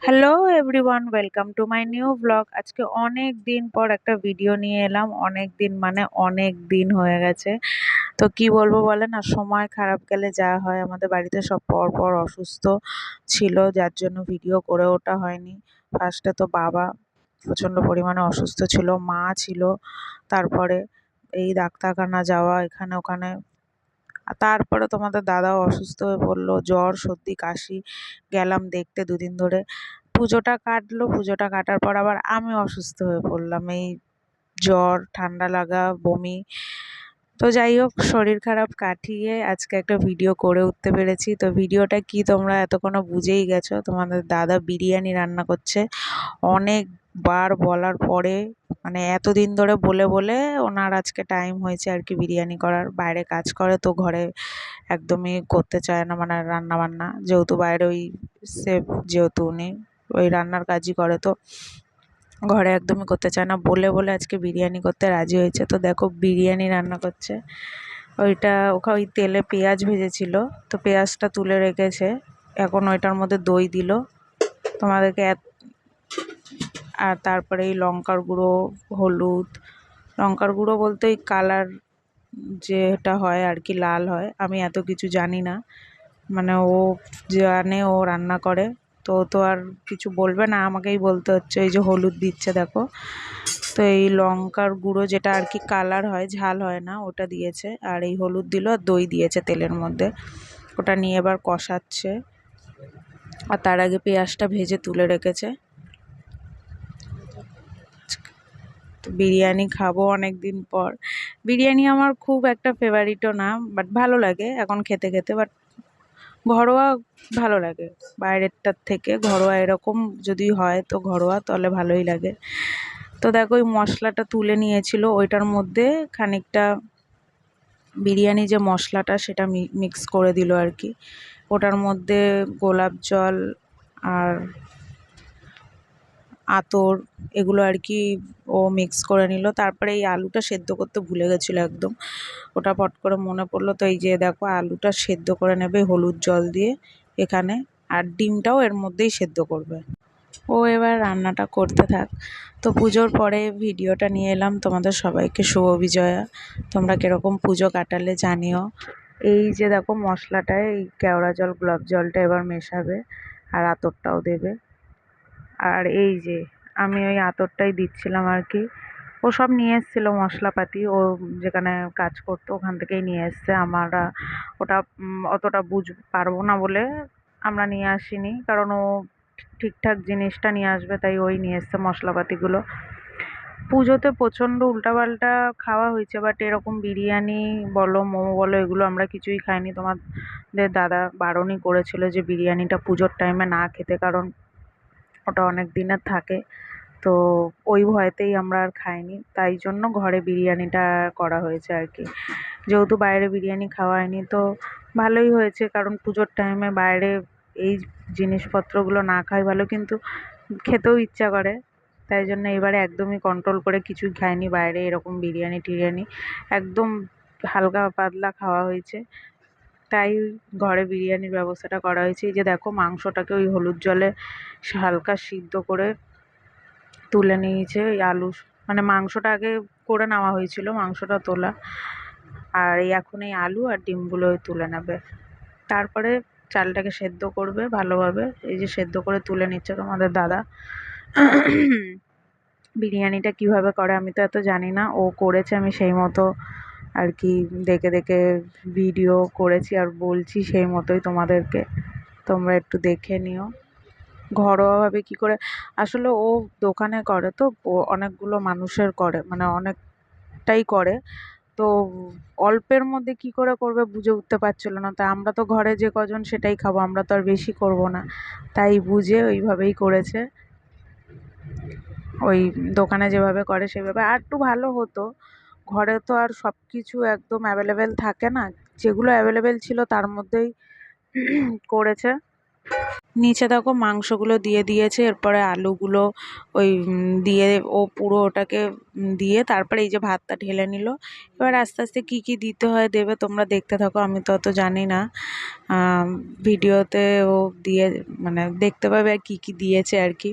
Hello everyone, welcome to my new blog. আজকে অনেক দিন পর একটা ভিডিও নিয়ে এলাম। অনেক দিন মানে অনেক দিন হয়ে গেছে। তো কি বলবো বলেন, আর সময় খারাপ গেলে যা হয়, আমাদের বাড়িতে সব পর পর অসুস্থ ছিল, যার জন্য ভিডিও করে ওঠা হয়নি। ফার্স্টে তো বাবা প্রচণ্ড পরিমাণে অসুস্থ ছিল, মা ছিল, তারপরে এই ডাক্তারখানা যাওয়া এখানে ওখানে। আর তারপরে তোমাদের দাদাও অসুস্থ হয়ে পড়লো, জ্বর সর্দি কাশি। গেলাম দেখতে দুদিন ধরে। পুজোটা কাটলো, পুজোটা কাটার পর আবার আমি অসুস্থ হয়ে পড়লাম, এই জ্বর ঠান্ডা লাগা বমি। তো যাই হোক, শরীর খারাপ কাটিয়ে আজকে একটা ভিডিও করে উঠতে পেরেছি। তো ভিডিওটা কি তোমরা এতক্ষণে বুঝেই গেছো, তোমাদের দাদা বিরিয়ানি রান্না করছে। অনেকবার বলার পরে, মানে এতদিন ধরে বলে বলে ওনার আজকে টাইম হয়েছে আর কি বিরিয়ানি করার। বাইরে কাজ করে তো ঘরে একদমই করতে চায় না, মানে রান্না বান্না, যেহেতু বাইরে ওই সেফ, যেহেতু উনি ওই রান্নার কাজই করে, তো ঘরে একদমই করতে চায় না। বলে বলে আজকে বিরিয়ানি করতে রাজি হয়েছে। তো দেখো বিরিয়ানি রান্না করছে। ওই তেলে পেঁয়াজ ভেজেছিল, তো পেঁয়াজটা তুলে রেখেছে। এখন ওইটার মধ্যে দই দিল তোমাদেরকে। আর তারপরে এই লঙ্কার গুঁড়ো, হলুদ, লঙ্কার গুঁড়ো বলতে ওই কালার যেটা হয় আর কি, লাল হয়। আমি এত কিছু জানি না, মানে ও জানে, ও রান্না করে, তো ও তো আর কিছু বলবে না, আমাকেই বলতে হচ্ছে। এই যে হলুদ দিচ্ছে দেখো। তো এই লঙ্কার গুঁড়ো যেটা আর কি কালার হয়, ঝাল হয় না, ওটা দিয়েছে। আর এই হলুদ দিল, আর দই দিয়েছে তেলের মধ্যে। ওটা নিয়ে এবার কষাচ্ছে। আর তার আগে পেঁয়াজটা ভেজে তুলে রেখেছে। তো বিরিয়ানি খাবো অনেক দিন পর। বিরিয়ানি আমার খুব একটা ফেভারিটও না, বাট ভালো লাগে এখন খেতে খেতে। বাট ঘরোয়া ভালো লাগে, বাইরেরটার থেকে ঘরোয়া এরকম যদি হয় তো ঘরোয়া তাহলে ভালোই লাগে। তো দেখো ওই মশলাটা তুলে নিয়েছিল, ওইটার মধ্যে খানিকটা বিরিয়ানি যে মশলাটা সেটা মিক্স করে দিল আর কি। ওটার মধ্যে গোলাপ জল আর আতর এগুলো আর কি ও মিক্স করে নিল। তারপরে এই আলুটা সেদ্ধ করতে ভুলে গেছিলো একদম, ওটা পট করে মনে পড়লো। তো এই যে দেখো আলুটা সেদ্ধ করে নেবে হলুদ জল দিয়ে এখানে, আর ডিমটাও এর মধ্যেই সেদ্ধ করবে। ও এবার রান্নাটা করতে থাক। তো পুজোর পরে ভিডিওটা নিয়ে এলাম তোমাদের সবাইকে শুভ বিজয়া। তোমরা কীরকম পুজো কাটালে জানিও। এই যে দেখো মশলাটায় এই কেওড়া জল গোলাপ জলটা এবার মেশাবে, আর আতরটাও দেবে। আর এই যে আমি ওই আতরটাই দিচ্ছিলাম আর কি। ও সব নিয়ে এসেছিলো মশলাপাতি, ও যেখানে কাজ করতো ওখান থেকেই নিয়ে এসছে। আমরা ওটা অতটা পারবো না বলে আমরা নিয়ে আসিনি, কারণ ও ঠিকঠাক জিনিসটা নিয়ে আসবে, তাই ওই নিয়ে এসছে মশলাপাতিগুলো। পুজোতে প্রচণ্ড উল্টাপাল্টা খাওয়া হয়েছে, বাট এরকম বিরিয়ানি বলো মোমো বলো এগুলো আমরা কিছুই খাইনি। তোমাদের দাদা বারণই করেছিল যে বিরিয়ানিটা পুজোর টাইমে না খেতে, কারণ ওটা অনেক দিনের থাকে। তো ওই ভয়েতেই আমরা আর খাইনি, তাই জন্য ঘরে বিরিয়ানিটা করা হয়েছে আর কি। যেহেতু বাইরে বিরিয়ানি খাওয়া হয়নি, তো ভালোই হয়েছে, কারণ পুজোর টাইমে বাইরে এই জিনিসপত্রগুলো না খাই ভালো, কিন্তু খেতেও ইচ্ছা করে। তাই জন্য এবারে একদমই কন্ট্রোল করে কিছুই খাইনি বাইরে এরকম বিরিয়ানি টিরিয়ানি, একদম হালকা পাতলা খাওয়া হয়েছে। তাই ঘরে বিরিয়ানির ব্যবস্থাটা করা হয়েছে। এই যে দেখো মাংসটাকে ওই হলুদ জলে হালকা সিদ্ধ করে তুলে নিয়েছে। ওই আলু, মানে মাংসটা আগে করে নেওয়া হয়েছিল, মাংসটা তোলা। আর এই এখন এই আলু আর ডিমগুলো তুলে নেবে। তারপরে চালটাকে সেদ্ধ করবে ভালোভাবে। এই যে সেদ্ধ করে তুলে নিচ্ছে তোমাদের দাদা। বিরিয়ানিটা কিভাবে করে আমি তো এত জানি না, ও করেছে, আমি সেই মতো আর কি দেখে দেখে ভিডিও করেছি আর বলছি সেই মতোই তোমাদেরকে। তোমরা একটু দেখে নিও ঘরোয়াভাবে কী করে। আসলে ও দোকানে করে, তো ও অনেকগুলো মানুষের করে, মানে অনেকটাই করে। তো অল্পের মধ্যে কী করে করবে বুঝে উঠতে পারছিল না। তা আমরা তো ঘরে যে কজন সেটাই খাবো, আমরা তো আর বেশি করব না, তাই বুঝে ওইভাবেই করেছে। ওই দোকানে যেভাবে করে সেভাবে আর একটু ভালো হতো। ঘরে তো আর সব কিছু একদম অ্যাভেলেবেল থাকে না, যেগুলো অ্যাভেলেবেল ছিল তার মধ্যেই করেছে। নিচে দেখো মাংসগুলো দিয়ে দিয়েছে, এরপরে আলুগুলো ওই দিয়ে ও পুরো ওটাকে দিয়ে তারপরে এই যে ভাতটা ঢেলে নিল। এবার আস্তে আস্তে কি কি দিতে হয় দেবে, তোমরা দেখতে থাকো, আমি তো অত জানি না। ভিডিওতে ও দিয়ে মানে দেখতে পাবে আর কি কি দিয়েছে আর কি।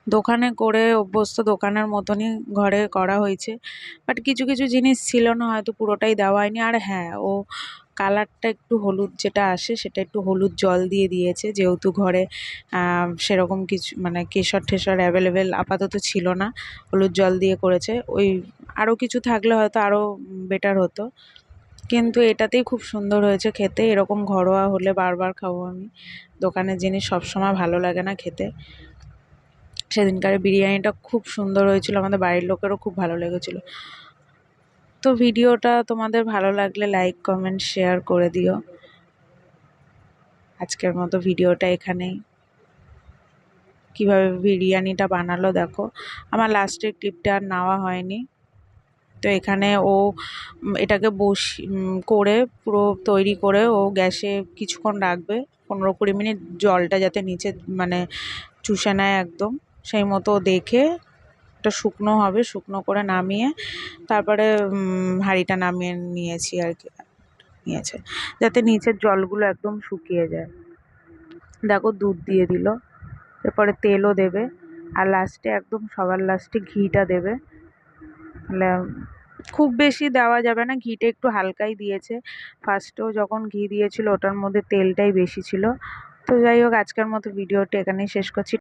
দোকানে করে অভ্যস্ত, দোকানের মতনই ঘরে করা হয়েছে, বাট কিছু কিছু জিনিস ছিল না, হয়তো পুরোটাই দেওয়া হয়নি। আর হ্যাঁ, ও কালারটা একটু হলুদ যেটা আসে সেটা একটু হলুদ জল দিয়ে দিয়েছে, যেহেতু ঘরে সেরকম কিছু মানে কেশর টেশর অ্যাভেলেবেল আপাতত ছিল না, হলুদ জল দিয়ে করেছে। ওই আরও কিছু থাকলে হয়তো আরও বেটার হতো, কিন্তু এটাতেই খুব সুন্দর হয়েছে খেতে। এরকম ঘরোয়া হলে বারবার খাবো আমি। দোকানের জিনিস সবসময় ভালো লাগে না খেতে। সেদিনকার বিরিয়ানিটা খুব সুন্দর হয়েছিল, আমাদের বাড়ির লোকেরও খুব ভালো লেগেছিল। তো ভিডিওটা তোমাদের ভালো লাগলে লাইক কমেন্ট শেয়ার করে দিও। আজকের মতো ভিডিওটা এখানেই। কিভাবে বিরিয়ানিটা বানালো দেখো, আমার লাস্টের ক্লিপটা আর নেওয়া হয়নি। তো এখানে ও এটাকে করে পুরো তৈরি করে ও গ্যাসে কিছুক্ষণ রাখবে, 15-20 মিনিট, জলটা যাতে নিচে মানে চুষে নেয় একদম, সেই মতো দেখে এটা শুকনো হবে, শুকনো করে নামিয়ে তারপরে হাঁড়িটা নামিয়ে নিয়েছি আর কি, নিয়েছে যাতে নিচের জলগুলো একদম শুকিয়ে যায়। দেখো দুধ দিয়ে দিল, এরপরে তেলও দেবে, আর লাস্টে একদম সবার লাস্টে ঘিটা দেবে। তাহলে খুব বেশি দেওয়া যাবে না, ঘিটা একটু হালকাই দিয়েছে। ফার্স্টেও যখন ঘি দিয়েছিল ওটার মধ্যে তেলটাই বেশি ছিল। তো যাই হোক, আজকের মতো ভিডিওটি এখানেই শেষ করছি।